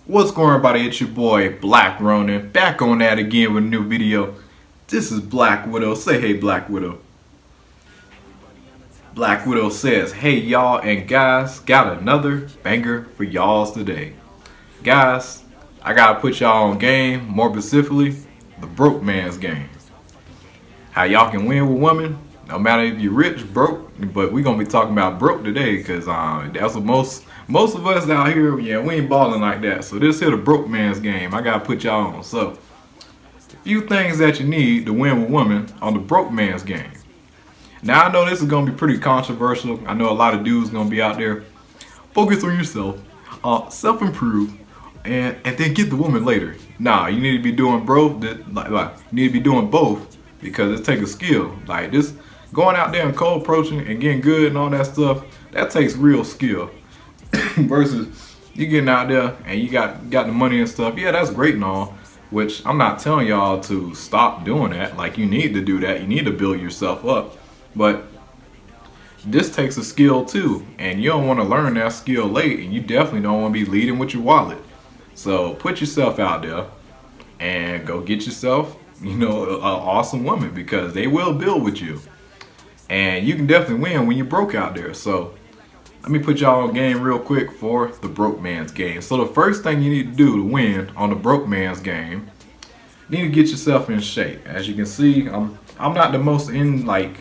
What's going on, everybody? It's your boy Black Ronin, back on that again with a new video. This is Black Widow. Say hey, Black Widow. Black Widow says, hey y'all and guys, got another banger for y'all today. Guys, I gotta put y'all on game, more specifically, the broke man's game. How y'all can win with women, no matter if you're rich, broke, but we gonna be talking about broke today, cause that's what most of us out here, yeah, we ain't balling like that. So this here the broke man's game. I gotta put y'all on. So a few things that you need to win with women on the broke man's game. Now I know this is gonna be pretty controversial. I know a lot of dudes gonna be out there. Focus on yourself, self-improve, and then get the woman later. Nah, you need to be doing both. You need to be doing both because it takes a skill. Like this, going out there and cold approaching and getting good and all that stuff, that takes real skill. Versus you getting out there and you got the money and stuff. Yeah, that's great and all. Which I'm not telling y'all to stop doing that. Like you need to do that. You need to build yourself up. But this takes a skill too, and you don't want to learn that skill late, and you definitely don't want to be leading with your wallet. So put yourself out there and go get yourself, an awesome woman, because they will build with you, and you can definitely win when you're broke out there. So let me put y'all on game real quick for the broke man's game. So the first thing you need to do to win on the broke man's game, you need to get yourself in shape. As you can see, I'm not the most in like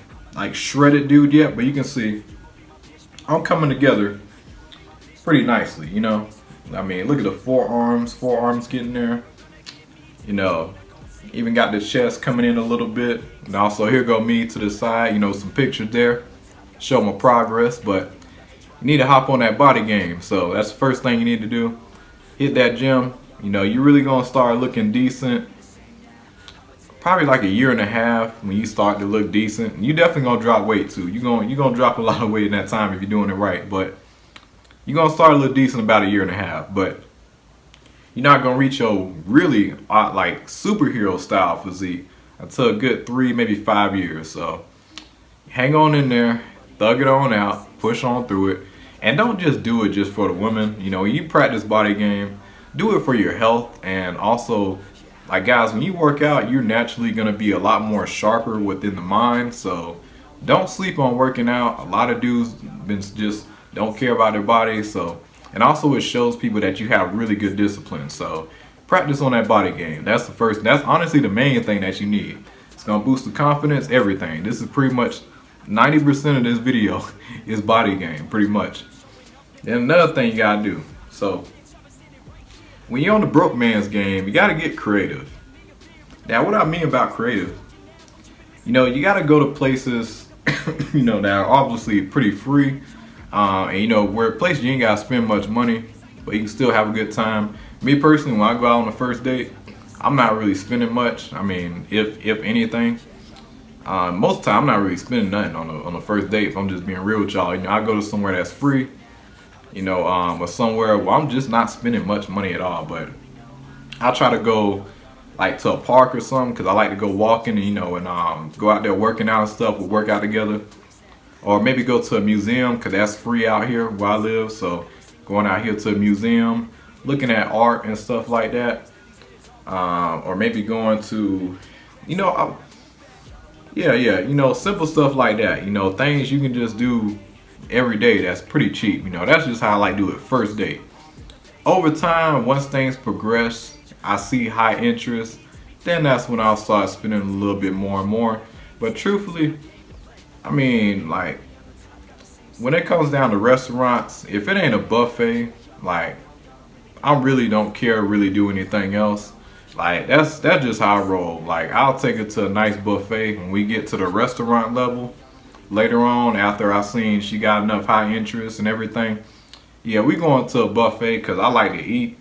shredded dude yet, but you can see I'm coming together pretty nicely, I mean, look at the forearms getting there, even got the chest coming in a little bit. And also here go me to the side, some pictures there, show my progress. But you need to hop on that body game. So that's the first thing you need to do. Hit that gym. You're really gonna start looking decent probably like a year and a half when you start to look decent. And you definitely gonna drop weight too. You're gonna drop a lot of weight in that time if you're doing it right. But you're gonna start to look decent about a year and a half. But you're not gonna reach your really like superhero style physique until a good 3, maybe 5 years. So hang on in there, thug it on out, push on through it, and don't just do it just for the women. You practice body game, do it for your health, and also, like guys, when you work out, you're naturally gonna be a lot more sharper within the mind. So don't sleep on working out. A lot of dudes just don't care about their body. So, and also it shows people that you have really good discipline. So practice on that body game. That's honestly the main thing that you need. It's gonna boost the confidence, everything. This is pretty much 90% of this video is body game, pretty much. And another thing you gotta do. So when you're on the broke man's game, you gotta get creative. Now, what I mean about creative, you gotta go to places, that are obviously pretty free, and where places you ain't gotta spend much money, but you can still have a good time. Me personally, when I go out on the first date, I'm not really spending much. I mean, if anything, most of the time I'm not really spending nothing on the first date. If I'm just being real with y'all, I go to somewhere that's free. Or somewhere where I'm just not spending much money at all. But I try to go like to a park or something because I like to go walking and go out there working out and stuff. We'll work out together, or maybe go to a museum because that's free out here where I live. So going out here to a museum, looking at art and stuff like that, or maybe going to, simple stuff like that. Things you can just do every day that's pretty cheap. That's just how I like to do it first date. Over time, once things progress, I see high interest, then that's when I'll start spending a little bit more and more. But truthfully, I mean, like, when it comes down to restaurants, if it ain't a buffet, like, I really don't care really do anything else. Like, that's just how I roll. Like, I'll take it to a nice buffet when we get to the restaurant level. Later on, after I seen she got enough high interest and everything, yeah, we going to a buffet because I like to eat.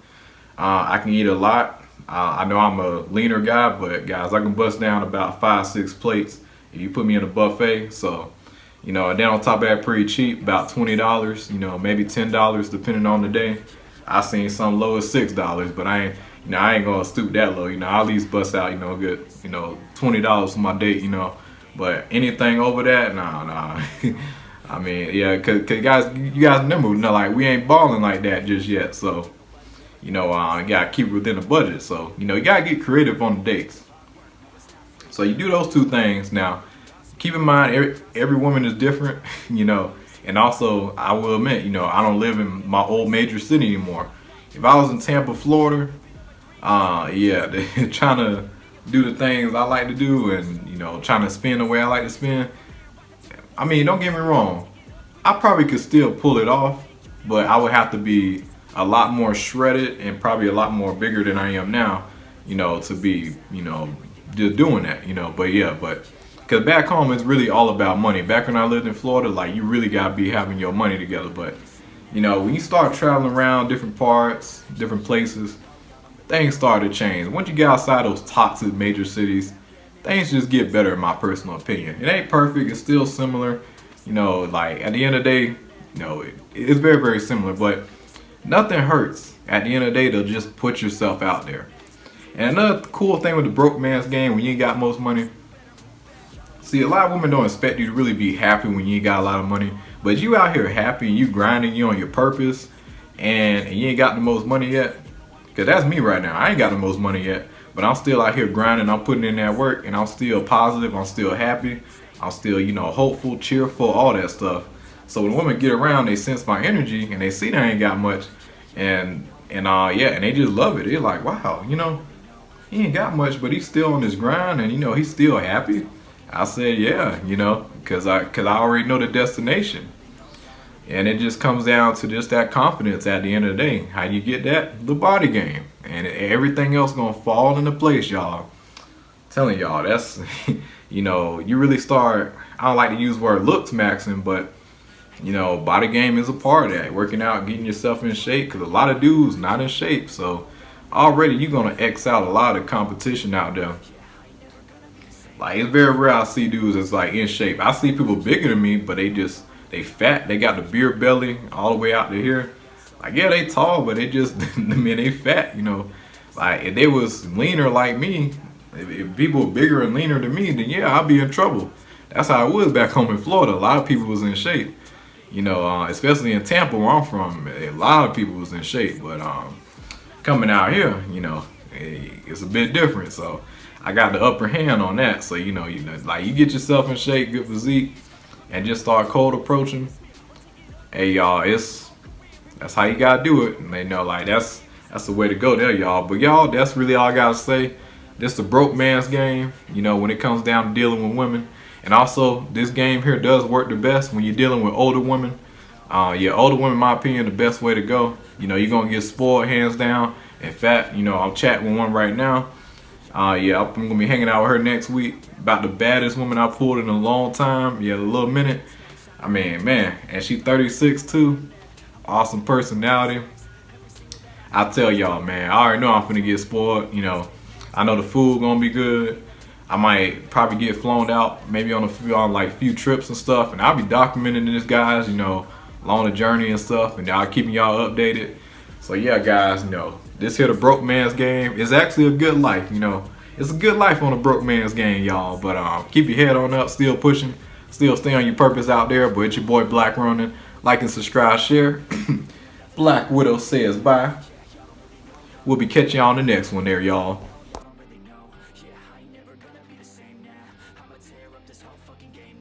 I can eat a lot. I know I'm a leaner guy, but guys, I can bust down about 5-6 plates if you put me in a buffet. So, and then on top of that, pretty cheap, about $20, maybe $10 depending on the day. I seen some low as $6, but I ain't gonna stoop that low. I'll at least bust out, good, $20 for my date, But anything over that, nah. I mean, yeah, cause guys, you guys remember, like we ain't balling like that just yet. So You gotta keep it within the budget. So you gotta get creative on the dates. So you do those two things. Now, keep in mind every woman is different, and also I will admit, I don't live in my old major city anymore. If I was in Tampa, Florida, yeah, trying to do the things I like to do and trying to spend the way I like to spend. I mean, don't get me wrong, I probably could still pull it off, but I would have to be a lot more shredded and probably a lot more bigger than I am now, to be, just doing that, but because back home it's really all about money. Back when I lived in Florida, like you really gotta be having your money together. But when you start traveling around different parts, different places, things start to change. Once you get outside those toxic major cities, things just get better in my personal opinion. It ain't perfect, it's still similar. Like at the end of the day, it's very, very similar, but nothing hurts at the end of the day to just put yourself out there. And another cool thing with the broke man's game, when you ain't got most money, see, a lot of women don't expect you to really be happy when you ain't got a lot of money. But you out here happy and you grinding, you on your purpose, and you ain't got the most money yet. Because that's me right now. I ain't got the most money yet, but I'm still out here grinding. I'm putting in that work, and I'm still positive. I'm still happy. I'm still, hopeful, cheerful, all that stuff. So when women get around, they sense my energy, and they see that I ain't got much, and they just love it. They're like, wow, he ain't got much, but he's still on his grind, and he's still happy. I said, yeah, because I already know the destination. And it just comes down to just that confidence at the end of the day. How you get that? The body game. And everything else gonna fall into place, y'all. I'm telling y'all, that's, you really start, I don't like to use the word looks maxing, but, body game is a part of that. Working out, getting yourself in shape, because a lot of dudes not in shape. So already you're gonna X out a lot of competition out there. Like, it's very rare I see dudes that's like in shape. I see people bigger than me, but they fat. They got the beer belly all the way out to here. Like, yeah, they tall, but they just, they fat, Like, if they was leaner like me, if people were bigger and leaner than me, then yeah, I'd be in trouble. That's how it was back home in Florida. A lot of people was in shape, especially in Tampa where I'm from. A lot of people was in shape, but coming out here, it's a bit different. So I got the upper hand on that. So like you get yourself in shape, good physique, and just start cold approaching. Hey y'all, that's how you gotta do it. And they know, like, that's the way to go there, y'all. But y'all, that's really all I gotta say. This the broke man's game, when it comes down to dealing with women. And also, this game here does work the best when you're dealing with older women. Older women, in my opinion, the best way to go. You're gonna get spoiled hands down. In fact, I'm chatting with one right now. I'm gonna be hanging out with her next week. About the baddest woman I pulled in a long time. Yeah, a little minute. I mean, man, and she 36 too. Awesome personality. I tell y'all, man, I already know I'm finna get spoiled. I know the food gonna be good. I might probably get flown out, maybe on few trips and stuff, and I'll be documenting this, guys. Along the journey and stuff, and I'll keeping y'all updated. So yeah, guys, this here the broke man's game is actually a good life. It's a good life on a broke man's game, y'all. But keep your head on up, still pushing, still stay on your purpose out there. But it's your boy Black Ronin. Like and subscribe, share. Black Widow says bye. We'll be catching y'all on the next one there, y'all.